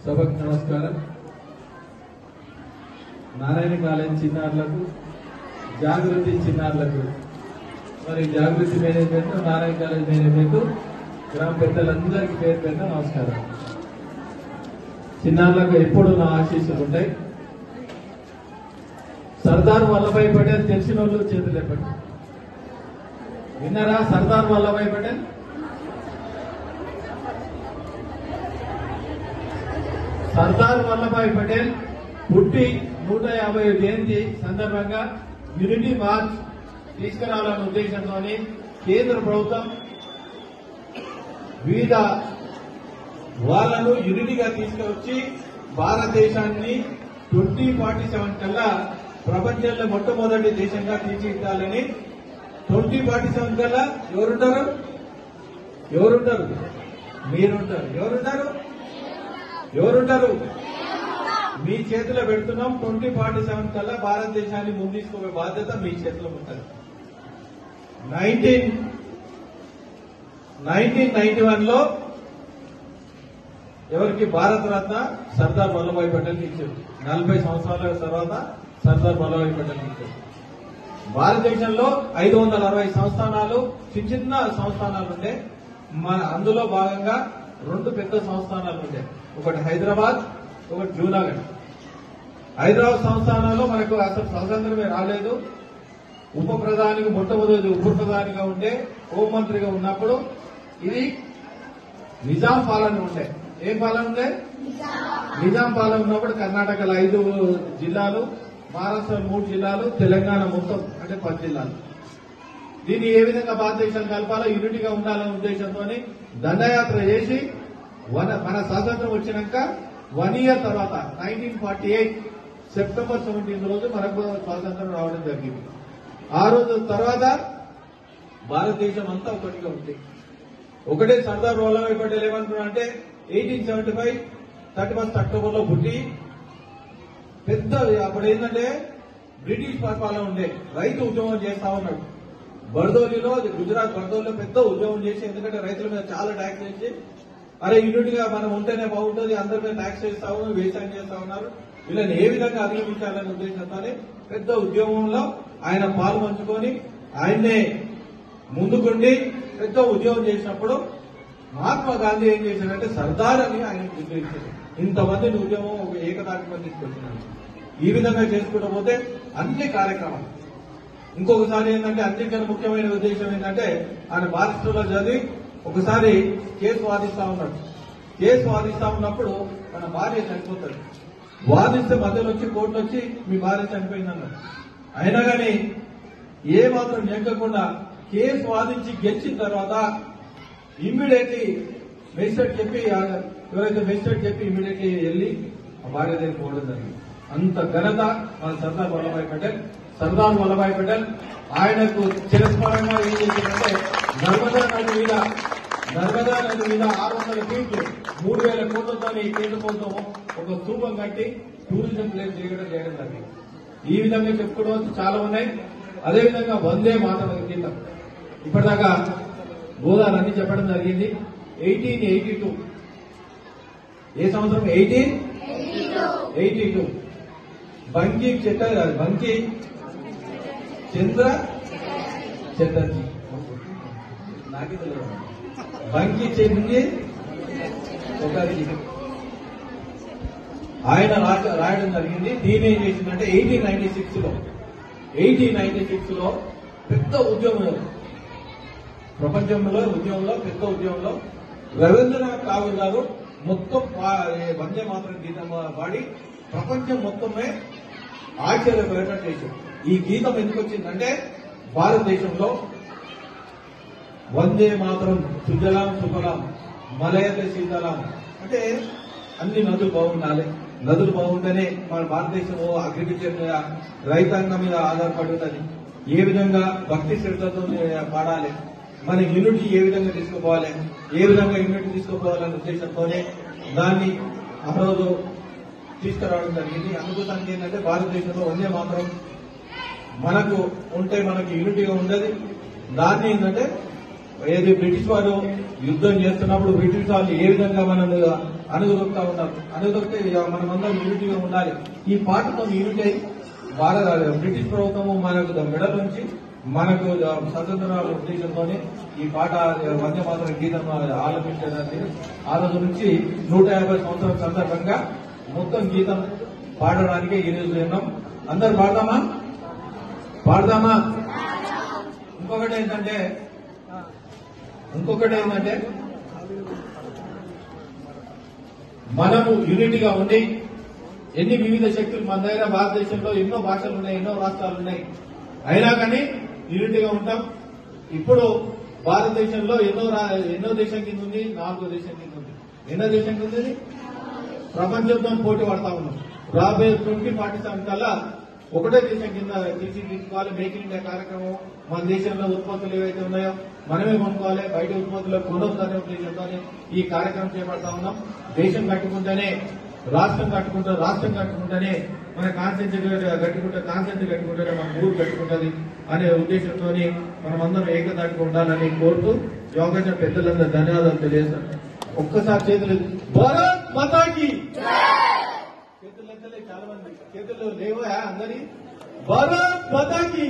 సభకు నమస్కారం. నారాయణ కాలేజ్ చిన్నారులకు, జాగృతి చిన్నారులకు, మరి జాగృతి మేనేజ్మెంట్, నారాయణ కాలేజ్ మేనేజ్మెంట్, గ్రామ పెద్దలందరికీ పేరు పేరున నమస్కారం. చిన్నారులకు ఎప్పుడు నా ఆశీస్సులు ఉంటాయి. సర్దార్ వల్లభాయ్ పటేల్ తెలిసిన వాళ్ళు చేతులు ఎప్పటి విన్నారా? సర్దార్ వల్లభాయ్ పటేల్ సర్దార్ వల్లభాయ్ పటేల్ పుట్టి 150 జయంతి సందర్భంగా యూనిటీ మార్చ్ తీసుకురావాలనే ఉద్దేశంతో కేంద్ర ప్రభుత్వం వివిధ వాళ్ళను యూనిటీగా తీసుకువచ్చి భారతదేశాన్ని 2047 కల్లా ప్రపంచంలో మొట్టమొదటి దేశంగా తీర్చిదిద్దాలని 2047 కల్లా ఎవరుంటారు? మీరుంటారు. ఎవరుంటారు? మీ చేతిలో పెడుతున్నాం. 2047 కల్లా భారతదేశాన్ని ముందు తీసుకునే బాధ్యత మీ చేతిలో ఉంటుంది. 1991 లో ఎవరికి భారతరత్న సర్దార్ వల్లభాయ్ పటేల్ ఇచ్చారు. 40 సంవత్సరాల తర్వాత సర్దార్ వల్లభాయ్ పటేల్ ఇచ్చారు. భారతదేశంలో 560 సంస్థానాలు, చిన్న సంస్థానాలు ఉండే. అందులో భాగంగా 2 పెద్ద సంస్థానాలు ఉండే. ఒకటి హైదరాబాద్, ఒకటి జూనాగఢ్. హైదరాబాద్ సంస్థానంలో మనకు అసలు స్వాతంత్రమే రాలేదు. ఉప ప్రధానికి మొట్టమొదటి ఉప ప్రధానిగా ఉండే, హోంమంత్రిగా ఉన్నప్పుడు ఇది నిజాం పాలన ఉండే. ఏం పాలన ఉండే? నిజాం పాలన ఉన్నప్పుడు కర్ణాటకలో 5 జిల్లాలు, మహారాష్ట్ర 3 జిల్లాలు, తెలంగాణ మొత్తం అంటే 10 జిల్లాలు. దీన్ని ఏ విధంగా భారతదేశాన్ని కలపాలో, యూనిటీగా ఉండాలనే ఉద్దేశంతో దండయాత్ర చేసి మన స్వాతంత్రం వచ్చినాక 1 ఇయర్ తర్వాత 1948 సెప్టెంబర్ 17 రోజు మనకు స్వాతంత్రం రావడం జరిగింది. ఆ రోజు తర్వాత భారతదేశం అంతా ఒకటిగా ఉంది. ఒకటే సర్దార్ వల్లభాయ్ పటేల్ ఏమంటున్నారంటే 1875 31 అక్టోబర్ లో పుట్టి పెద్ద అప్పుడు ఏంటంటే బ్రిటిష్ పరిపాలన ఉండే. రైతు ఉద్యమం చేస్తా ఉన్నాడు. బర్దోలిలో, గుజరాత్ బర్దోలిలో పెద్ద ఉద్యమం చేసి, ఎందుకంటే రైతుల మీద చాలా ట్యాక్స్ వేసి, అరే యూనిట్గా మనం ఉంటేనే బాగుంటుంది, అందరి మీద ట్యాక్స్ చేస్తాము, వ్యవసాయం చేస్తా ఉన్నారు, వీళ్ళని ఏ విధంగా అధిగమించాలనే ఉద్దేశంతోనే పెద్ద ఉద్యమంలో ఆయన పాల్పంచుకొని ఆయన్నే ముందుకుండి పెద్ద ఉద్యమం చేసినప్పుడు మహాత్మా గాంధీ ఏం చేశారంటే సర్దార్ అని ఆయన ఉద్దేశించారు. ఇంతమందిని ఉద్యమం ఒక ఏకదాటిగా తీసుకొచ్చినారు. ఈ విధంగా చేసుకుంటూ పోతే అన్ని కార్యక్రమాలు. ఇంకొకసారి ఏంటంటే అన్నిటికన్నా ముఖ్యమైన ఉద్దేశం ఏంటంటే ఆయన బారిస్టర్లో చదివి ఒకసారి కేసు వాదిస్తా ఉన్నాడు. కేసు వాదిస్తా ఉన్నప్పుడు తన భార్య చనిపోతాడు. వాదిస్తే మధ్యలో వచ్చి కోర్టులో వచ్చి మీ భార్య చనిపోయిందన్నాడు. అయినా కానీ ఏ మాత్రం నెగ్గకుండా కేసు వాదించి గెలిచిన తర్వాత ఇమ్మీడియట్లీ మెజిస్ట్రేట్ చెప్పి, ఎవరైతే మెజిస్ట్రేట్ చెప్పి ఇమ్మీడియట్లీ వెళ్లి ఆ భార్య దగ్గర పోవడం జరిగింది. అంత ఘనత మన సర్దార్ వల్లభాయ్ పటేల్. సర్దార్ వల్లభాయ్ పటేల్ ఆయనకు చిరస్మరణంగా ఏం చేసిందంటే నర్మదా నది మీద 600 ఫీట్లు 3000 కోట్లతో కేంద్ర ప్రభుత్వం ఒక స్తూపం కట్టి టూరిజం ప్లేస్ చేయడం జరిగింది. ఈ విధంగా చెప్పుకోవడం చాలా ఉన్నాయి. అదేవిధంగా వందే మాతరం గీతం ఇప్పటిదాకా గోదావరి అన్ని చెప్పడం జరిగింది. 1882 ఏ సంవత్సరం? 1882 బంకి చంద్ర చటర్జీ, నాకే తెలియదు, బంకి చంద్ర చటర్జీ ఆయన రాయడం జరిగింది. దీని ఏం చేసిందంటే 1896 లో పెద్ద ఉద్యమం, ప్రపంచంలో ఉద్యమంలో పెద్ద ఉద్యమంలో రవీంద్రనాథ్ ఠాగూర్ గారు మొత్తం వందే మాతరం గీతం పాడి ప్రపంచం మొత్తమే ఆశ్చర్యపోయేటట్టు చేశారు. ఈ గీతం ఎందుకు వచ్చిందంటే భారతదేశంలో వందే మాతరం సుజలాం సుఫలాం మలయత శీతలాం అంటే అన్ని నదులు బాగుండాలి. నదులు బాగుంటేనే మన భారతదేశం అగ్రికల్చర్ మీద, రైతాంగం మీద ఆధారపడి ఉంటుంది. ఏ విధంగా భక్తి శ్రద్ధతో పాడాలి, మన యూనిటీ ఏ విధంగా తీసుకుపోవాలి, ఏ విధంగా యూనిటీ తీసుకుపోవాలనే ఉద్దేశంతోనే దాన్ని ఆ రోజు తీసుకురావడం జరిగింది. అందుకోసానికి ఏంటంటే భారతదేశంలో వందే మాత్రం మనకు ఉంటే మనకి యూనిటీగా ఉండదు. దాన్ని ఏంటంటే ఏది బ్రిటిష్ వారు యుద్ధం చేస్తున్నప్పుడు బ్రిటిష్ వాళ్ళు ఏ విధంగా మనం అనుగుదొక్కుతా ఉన్నారు. అనుగుదొక్కితే మనమందరం యూనిటీగా ఉండాలి. ఈ పాటతో యూనిటీ అయి బ్రిటిష్ ప్రభుత్వము మనకు మెడల్ నుంచి మనకు స్వతంత్రాల ఉద్దేశంతోనే ఈ పాట వందే మాతరం గీతం ఆలపించడానికి ఆ రోజు నుంచి 150 సంవత్సరాల సందర్భంగా మొత్తం గీతం పాడడానికి ఈ రోజు ఉన్నాం. అందరు పాడదామా? ఇంకొకటి ఏంటంటే మనము యూనిటీగా ఉండి ఎన్ని వివిధ శక్తులు మన దగ్గర భారతదేశంలో ఎన్నో భాషలు ఉన్నాయి, ఎన్నో రాష్ట్రాలు ఉన్నాయి, అయినా కానీ యూనిటీగా ఉంటాం. ఇప్పుడు భారతదేశంలో ఎన్నో దేశం కింద ఉంది, 4 దేశం కింద ఉంది. ఎన్నో దేశం కింద ఉంది? ప్రపంచంతో పోటీ పడతా ఉన్నాం. రాబోయే 2047 కల్లా ఒకటే దేశం కింద తీర్చిదిద్దుకోవాలి. మేక్ ఇన్ ఇండియా కార్యక్రమం మన దేశంలో ఉత్పత్తులు ఏవైతే ఉన్నాయో మనమే కొనుక్కోవాలి. బయట ఉత్పత్తులు కొనొద్దనే ఉద్దేశంతోనే ఈ కార్యక్రమం చేపడతా ఉన్నాం. దేశం కట్టుకుంటేనే రాష్ట్రం కట్టుకుంటేనే మన కాన్సెంట్ కట్టుకుంటేనే మన ఊరు కట్టుకుంటుంది అనే ఉద్దేశంతో మనమందరం ఏకదాటిగా ఉండాలని కోరుతూ యోగేశ్వర పెద్దలందరూ ధన్యవాదాలు తెలియజేస్తాను. ఒక్కసారి చేతులు భారత్ మాతాకి చేతులు చాలా మంది చేతులు లేవా అందరి భారత్ మాతాకి